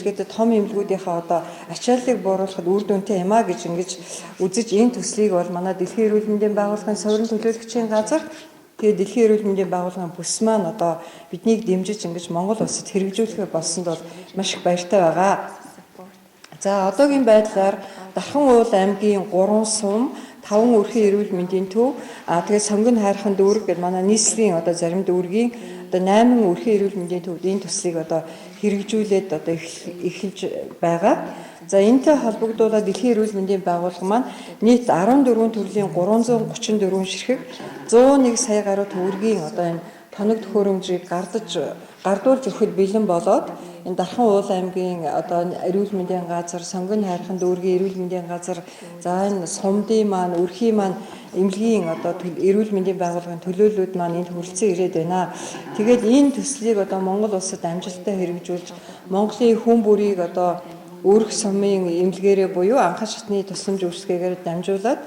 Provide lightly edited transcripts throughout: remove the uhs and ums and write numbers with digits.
эмчилгээтэй том эмнэлгүүдийнхаа одоо ачааллыг бууруулахад үр дүнтэй юм а гэж ингэж үзэж энэ төслийг бол манай Дэлхийн эрүүл мэндийн байгууллагын суурин төлөөлөгчийн газар тэгээд Дэлхийн эрүүл мэндийн байгууллагын бүс маань одоо биднийг дэмжиж ингэж Монгол улсад хэрэгжүүлэхээ болсонд бол маш их баяртай байгаа. За одоогийн байдлаар Дархан уул аймгийн 3 сум 5 өрхийн эрүүл мэндийн төв тэгээд сонгон хайрхан дүүрэг гэдэг манай нийслэлийн одоо зарим дүүргийн одоо 8 өрхийн эрүүл мэндийн төвд энэ төслийг одоо хэрэгжүүлээд одоо эхэлж байгаа. За энэтэй холбогдуулаад Дэлхийн эрүүл мэндийн байгууллага маань нийт 14 төрлийн 334 ширхэг 101 сая гаруй төгрөгийн одоо энэ тоног төхөөрөмжийг гардуулж өгөхөд бэлэн болоод энэ Дархан уул аймгийн одоо эрүүл мэндийн газар, сонгон хайрхан дүүргийн эрүүл мэндийн газар, за энэ сумдын маань, өрхийн маань эмнэлгийн одоо эрүүл мэндийн байгууллагын төлөөллүүд маань энд хүрэлцэн ирээд байна. Тэгээд энэ төслийг одоо Монгол улсад амжилттай хэрэгжүүлж Монголын хүн бүрийг одоо өрх сумын эмнэлгээрээ буюу анхан шатны тусламж үйлчилгээгээр дамжуулаад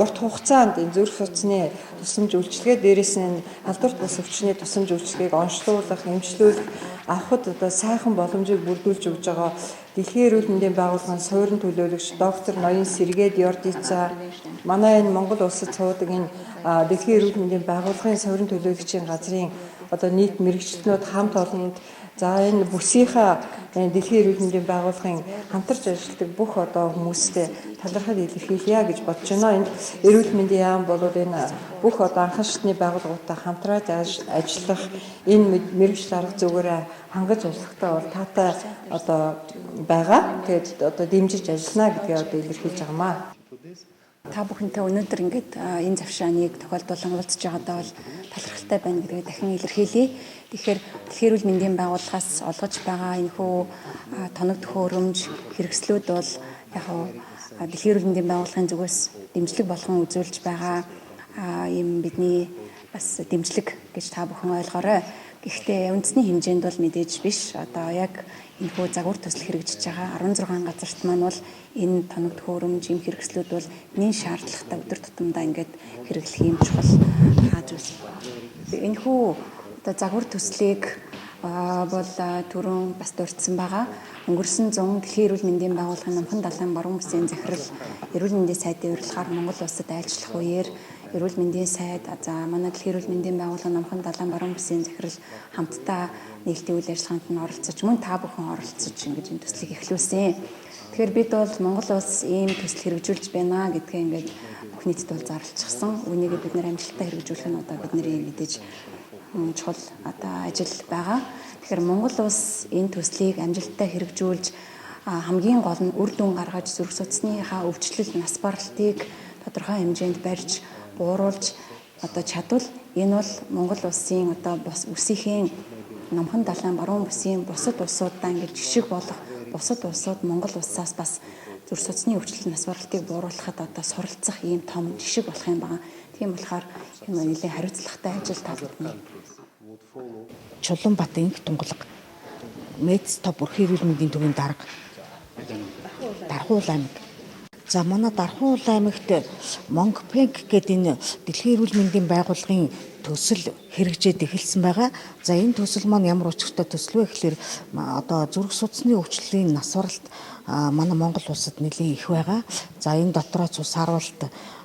урт хугацаанд энэ зүрх судасны тусламж үйлчилгээ дээрээс нь халдварт бус өвчний тусламж үйлчилгээг онцлуулах, эмчлүүлэх, авахд одоо сайхан боломжийг бүрдүүлж өгж байгаа Дэлхийн эрүүл мэндийн байгууллагын суурин төлөөлөгч доктор Ноён Сэргээд Ёрдица манай энэ Монгол улсад суудаг энэ Дэлхийн эрүүл мэндийн байгууллагын суурин төлөөлөгчийн газрын одоо нийт мэрэгчлэнүүд хамт олонд за энэ бүсийнхаа Дэлхийн эрүүл мэндийн байгууллагын хамтарч ажилладаг бүх одоо хүмүүстэй талархал илэрхийлье гэж бодож байна. Энд эрүүл мэндийн яам бол энэ бүх одоо анхан шатны байгууллагуудтай хамтраад ажиллах энэ мэрэгжил арга зүгээрээ хангаж ажиллахтаа бол таатай одоо байгаа. Тэгээд одоо дэмжиж ажиллана гэдгээ одоо илэрхийлж байгаамаа. Та бүхэнтэй өнөөдөр ингээд энэ завшааныг тохиолдуулан уулзж байгаадаа бол талархалтай байна гэдгээ дахин илэрхийлье. Тэгэхээр Дэлхийн эрүүл мэндийн байгууллагаас олгож байгаа энэхүү тоног төхөөрөмж хэрэгслүүд бол яг Дэлхийн эрүүл мэндийн байгууллагын зүгээс дэмжлэг болгон үзүүлж байгаа ийм бидний бас дэмжлэг гэж та бүхэн ойлгоорой. Гэхдээ үндэсний хэмжээнд бол мэдээж биш. Одоо яг энэхүү загвар төсөл хэрэгжиж байгаа 16 газарт маань бол энэ тоног төхөөрөмж юм хэрэгслүүд бол нэн шаардлагатай өдөр тутамдаа ингээд хэрэглэх юм чухал зүйл. Энэхүү одоо загвар төслийг бол түрүүн бас дурдсан байгаа. Өнгөрсөн 100 Дэлхийн эрүүл мэндийн байгууллагын Намхан далайн баруун бүсийн захирал эрүүл мэндийн сайдын урилгаар Монгол улсад айлчлах үеэр эрүүл мэндийн сайд за манай Дэлхийн эрүүл мэндийн байгууллагын Намхан далайн баруун бүсийн захирал хамтдаа нийлтийн үйл ажиллагаанд нь оролцож мөн та бүхэн оролцож ингэж энэ төслийг эхлүүлсэн. Тэгэхээр бид бол Монгол улс ийм төсөл хэрэгжүүлж байна гэдгээ ингээд бүх нийтэд бол зарлчихсан. Үүнийг бид нэр амжилттай хэрэгжүүлэх нь одоо бидний мэдээж чухал одоо ажил байгаа. Тэгэхээр Монгол улс энэ төслийг амжилттай хэрэгжүүлж хамгийн гол нь үр дүн гаргаж зүрх судасныхаа өвчлөл нас баралтыг тодорхой хэмжээнд барьж бууруулж одоо чадвал энэ бол Монгол улсын одоо бос үсийн Намхан далайн баруун бүсийн бусад улсуудаа ингээд жишг болох бусад улсууд Монгол улсаас бас зүрх судасны өвчлөл нас баралтыг бууруулахад одоо суралцах ийм том жишг болох юм байна. Тийм болохоор энэ нэлээд хариуцлагатай ажил тавьдаг. Чулуунбат инх тунгалаг Мэц топ өрхийн эрүүл мэндийн төвийн дарга Дархан уул аймаг. За манай Дархан уул аймагт Монгпенк гэдэг энэ Дэлхийн эрүүл мэндийн байгууллагын төсөл хэрэгжээд эхэлсэн байгаа. За энэ төсөл маань ямар учиртай төсөл вэ гэхээр одоо зүрх судасны өвчлөлийн нас баралт манай Монгол улсад нэлээд их байгаа. За энэ дотроо цус харуулт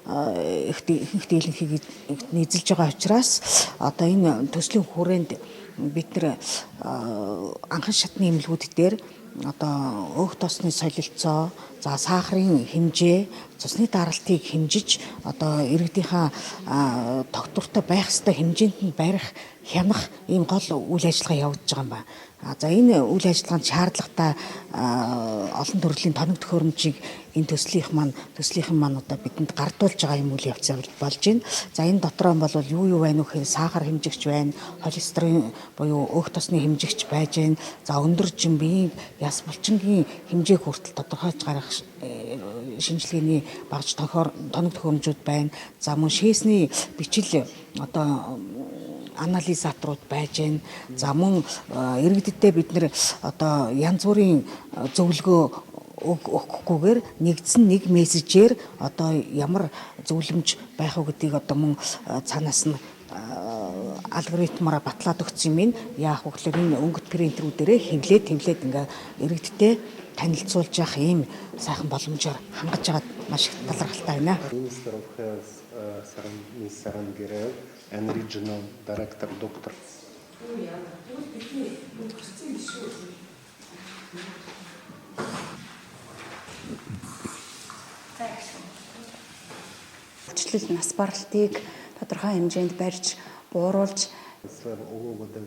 их дийлэнхийг нийцэлж байгаа учраас одоо энэ төслийн хүрээнд бид нэр анхан шатны эмнэлгүүд дээр одоо өөх тосны солилцоо, за сахарын хэмжээ, цусны даралтыг хэмжиж одоо иргэдийнхаа тогтвортой байх ёстой хэмжээнд нь барих, хянах ийм гол үйл ажиллагаа явагдаж байгаа юм байна. За энэ үйл ажиллагаанд шаардлагатай олон төрлийн тоног төхөөрөмжийг энэ төслийнхэн маань одоо бидэнд гардуулж байгаа юм үйл явц болж байна. За энэ дотроо бол юу байна вэ гэхээр сахар хэмжигч байна, холестерин буюу өөх тосны хэмжигч байж байна. За өндөр жимбийн яс булчингийн хэмжээг хүртэл тодорхойлж гаргах шинжилгээний багж тоног төхөөрөмжүүд байна. За мөн шээсний бичил одоо анализаторууд байж байна. За мөн иргэддээ бид нэр одоо янз бүрийн зөвлөгөө өгөхгүйгээр нэгдсэн нэг мессежээр одоо ямар зөвлөмж байх вэ гэдгийг одоо мөн цаанаас нь алгоритмаараа батлаад өгсөн юм ин яах вэ гэхээр энэ өнгөт принтерүүдээрээ хэвлээд ингээ иргэдтэй танилцуулж явах ийм сайхан боломжоор хангаж байгаад маш их талархалтай байна. Minister of Health Ms. Saran Gireev and Regional Director Dr. Хүчлэл нас баралтыг тодорхой хэмжээнд барьж бууруулж All over the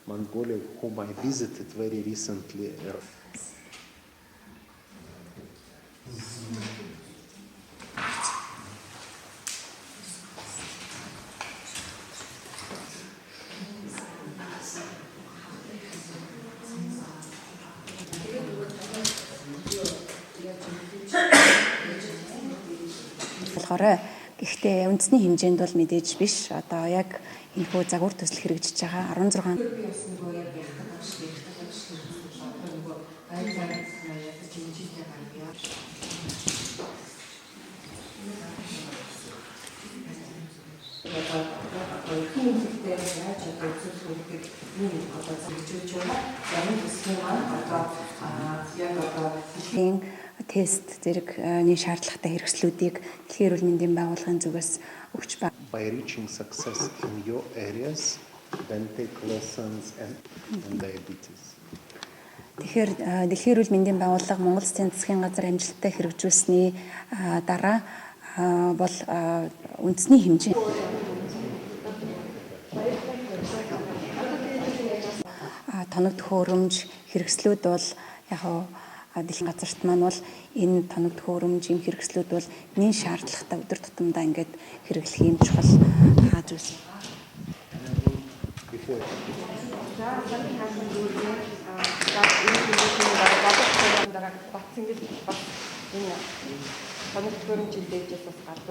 Mongolia, whom I visited very recently. болохоор гэхдээ үндэсний хэмжээнд бол мэдээж биш. Одоо яг энэхүү загвар төсөл хэрэгжиж байгаа 16 тест зэрэгний шаардлагатай хэрэгслүүдийг Дэлхийн эрүүл мэндийн байгууллагын зүгээс өгч байна. By reaching success in your areas, then take lessons and diabetes. Тэгэхээр Дэлхийн эрүүл мэндийн байгууллага Монгол Засгийн засгийн газар амжилттай хэрэгжүүлсэний дараа бол үндэсний хэмжээ тоног төхөөрөмж хэрэгслүүд бол яг дэлхийн газарт маань бол энэ тоног төхөөрөмжийн хэрэгслүүд бол нэн шаардлагатай өдөр тутамдаа ингээд хэрэглэх юм чухал зүйлс. Тоног төхөөрөмж хилдэж бас гардаг.